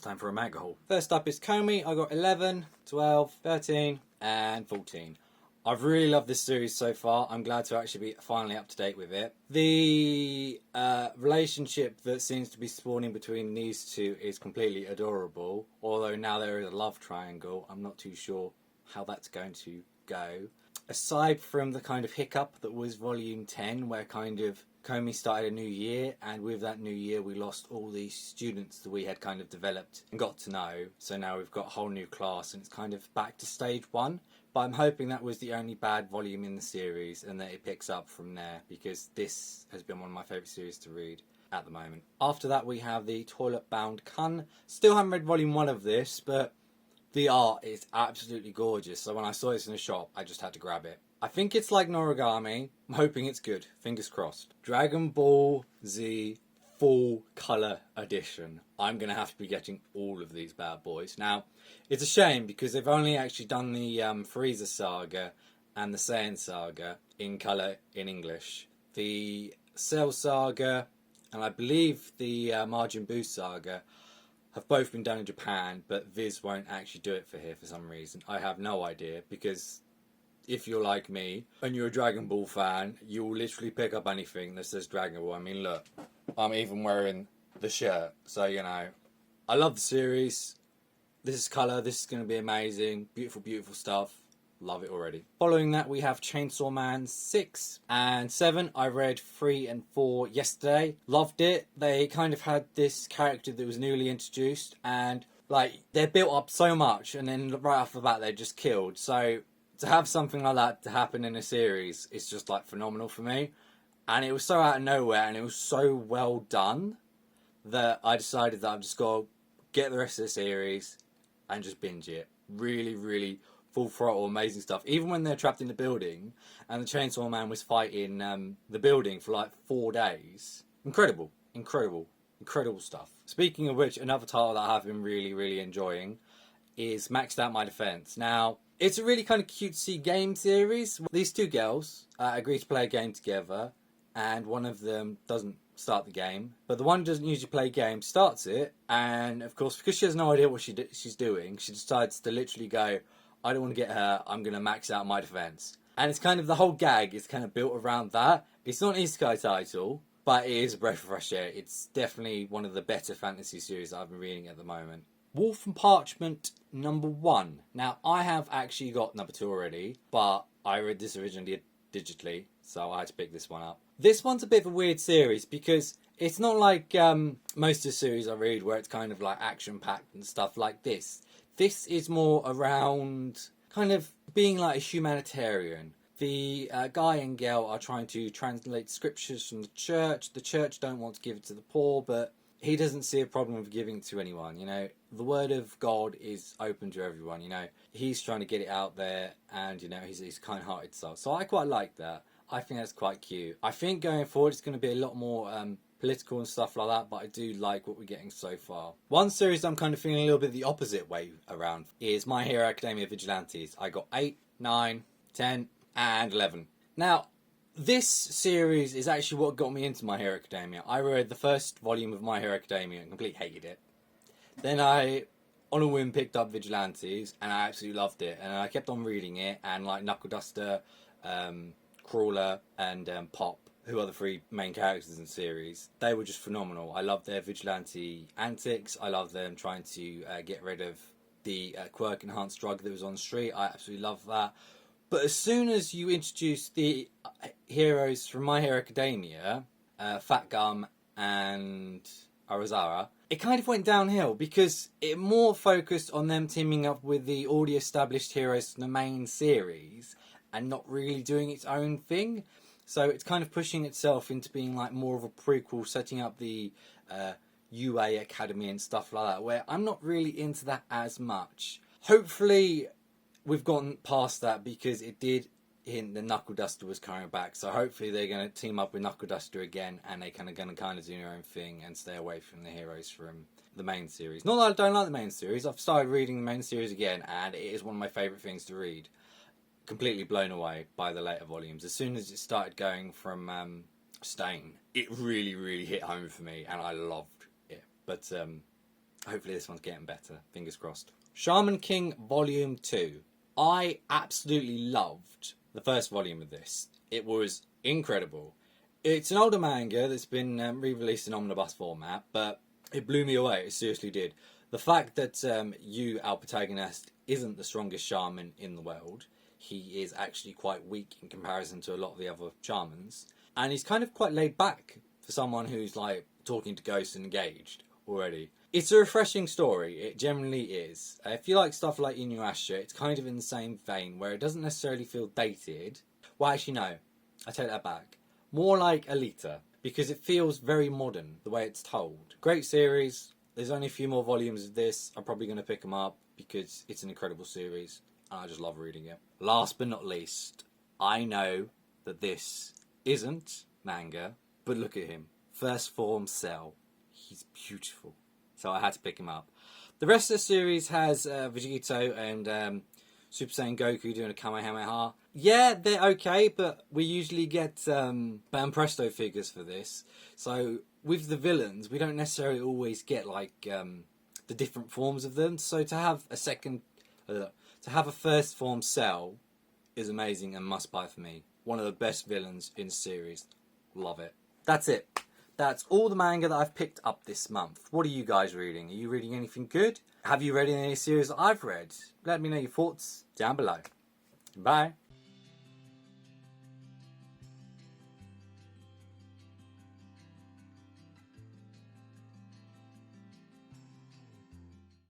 time for a manga haul. First up is Comey. I got 11, 12, 13 and 14. I've really loved this series so far. I'm glad to actually be finally up to date with it. The relationship that seems to be spawning between these two is completely adorable. Although now there is a love triangle, I'm not too sure how that's going to go. Aside from the kind of hiccup that was volume 10, where kind of Comey started a new year, and with that new year we lost all these students that we had kind of developed and got to know. So now we've got a whole new class and it's kind of back to stage 1. But I'm hoping that was the only bad volume in the series and that it picks up from there, because this has been one of my favourite series to read at the moment. After that we have the Toilet Bound Kun. Still haven't read volume 1 of this, but the art is absolutely gorgeous. So when I saw this in a shop, I just had to grab it. I think it's like Noragami. I'm hoping it's good. Fingers crossed. Dragon Ball Z full colour edition. I'm going to have to be getting all of these bad boys. Now, it's a shame because they've only actually done the Frieza saga and the Saiyan saga in colour in English. The Cell saga and I believe the Majin Buu saga have both been done in Japan, but Viz won't actually do it for here for some reason. I have no idea, because if you're like me and you're a Dragon Ball fan, you will literally pick up anything that says Dragon Ball. I mean, look, I'm even wearing the shirt, so you know, I love the series. This is colour, this is going to be amazing. Beautiful, beautiful stuff. Love it already. Following that, we have Chainsaw Man 6 and 7. I read 3 and 4 yesterday. Loved it. They kind of had this character that was newly introduced, and like they're built up so much, and then right off the bat they're just killed. So to have something like that to happen in a series is just like phenomenal for me. And it was so out of nowhere, and it was so well done that I decided that I've just got to get the rest of the series and just binge it. Really, really full throttle, amazing stuff. Even when they're trapped in the building and the Chainsaw Man was fighting the building for like 4 days. Incredible, incredible, incredible stuff. Speaking of which, another title that I have been really, really enjoying is Maxed Out My Defense. Now, it's a really kind of cutesy game series. These two girls agree to play a game together, and one of them doesn't start the game, but the one who doesn't usually play games starts it, and of course, because she has no idea what she's doing, she decides to literally go, I don't want to get her, I'm going to max out my defense. And it's kind of, the whole gag is kind of built around that. It's not an isekai title, but it is a breath of fresh air. It's definitely one of the better fantasy series I've been reading at the moment. Wolf and Parchment #1. Now, I have actually got #2 already, but I read this originally digitally, so I had to pick this one up. This one's a bit of a weird series because it's not like most of the series I read where it's kind of like action-packed and stuff like this. This is more around kind of being like a humanitarian. The guy and girl are trying to translate scriptures from the church. The church don't want to give it to the poor, but he doesn't see a problem with giving it to anyone, you know. The word of God is open to everyone, you know. He's trying to get it out there, and, you know, he's kind-hearted soul. So I quite like that. I think that's quite cute. I think going forward it's going to be a lot more political and stuff like that, but I do like what we're getting so far. One series I'm kind of feeling a little bit the opposite way around is My Hero Academia Vigilantes. I got 8, 9, 10 and 11. Now, this series is actually what got me into My Hero Academia. I read the first volume of My Hero Academia and completely hated it. Then I, on a whim, picked up Vigilantes and I absolutely loved it. And I kept on reading it, and like Knuckle Duster, Crawler and Pop, who are the 3 main characters in the series, they were just phenomenal. I loved their vigilante antics. I loved them trying to get rid of the quirk-enhanced drug that was on the street. I absolutely loved that. But as soon as you introduce the heroes from My Hero Academia, Fat Gum and Arazara, it kind of went downhill because it more focused on them teaming up with the already established heroes from the main series and not really doing its own thing. So it's kind of pushing itself into being like more of a prequel, setting up the UA Academy and stuff like that, where I'm not really into that as much. Hopefully we've gotten past that, because it did hint that Knuckle Duster was coming back. So hopefully they're going to team up with Knuckle Duster again, and they're going to kind of do their own thing and stay away from the heroes from the main series. Not that I don't like the main series. I've started reading the main series again, and it is one of my favourite things to read. Completely blown away by the later volumes. As soon as it started going from Stain, it really, really hit home for me, and I loved it. But Hopefully this one's getting better. Fingers crossed. Shaman King Volume 2. I absolutely loved the first volume of this. It was incredible. It's an older manga that's been re-released in omnibus format, but it blew me away. It seriously did. The fact that our protagonist, isn't the strongest shaman in the world. He is actually quite weak in comparison to a lot of the other shamans. And he's kind of quite laid back for someone who's like talking to ghosts and engaged already. It's a refreshing story. It generally is. If you like stuff like Inuyasha, it's kind of in the same vein where it doesn't necessarily feel dated. Well, actually, no. I take that back. More like Alita, because it feels very modern, the way it's told. Great series. There's only a few more volumes of this. I'm probably going to pick them up because it's an incredible series. And I just love reading it. Last but not least, I know that this isn't manga, but look at him. First form Cell. He's beautiful. So I had to pick him up. The rest of the series has Vegito and Super Saiyan Goku doing a Kamehameha. Yeah, they're okay, but we usually get Bam Presto figures for this. So with the villains, we don't necessarily always get like the different forms of them. So to have a first form Cell is amazing and must buy for me. One of the best villains in the series. Love it. That's it. That's all the manga that I've picked up this month. What are you guys reading? Are you reading anything good? Have you read any series that I've read? Let me know your thoughts down below. Bye.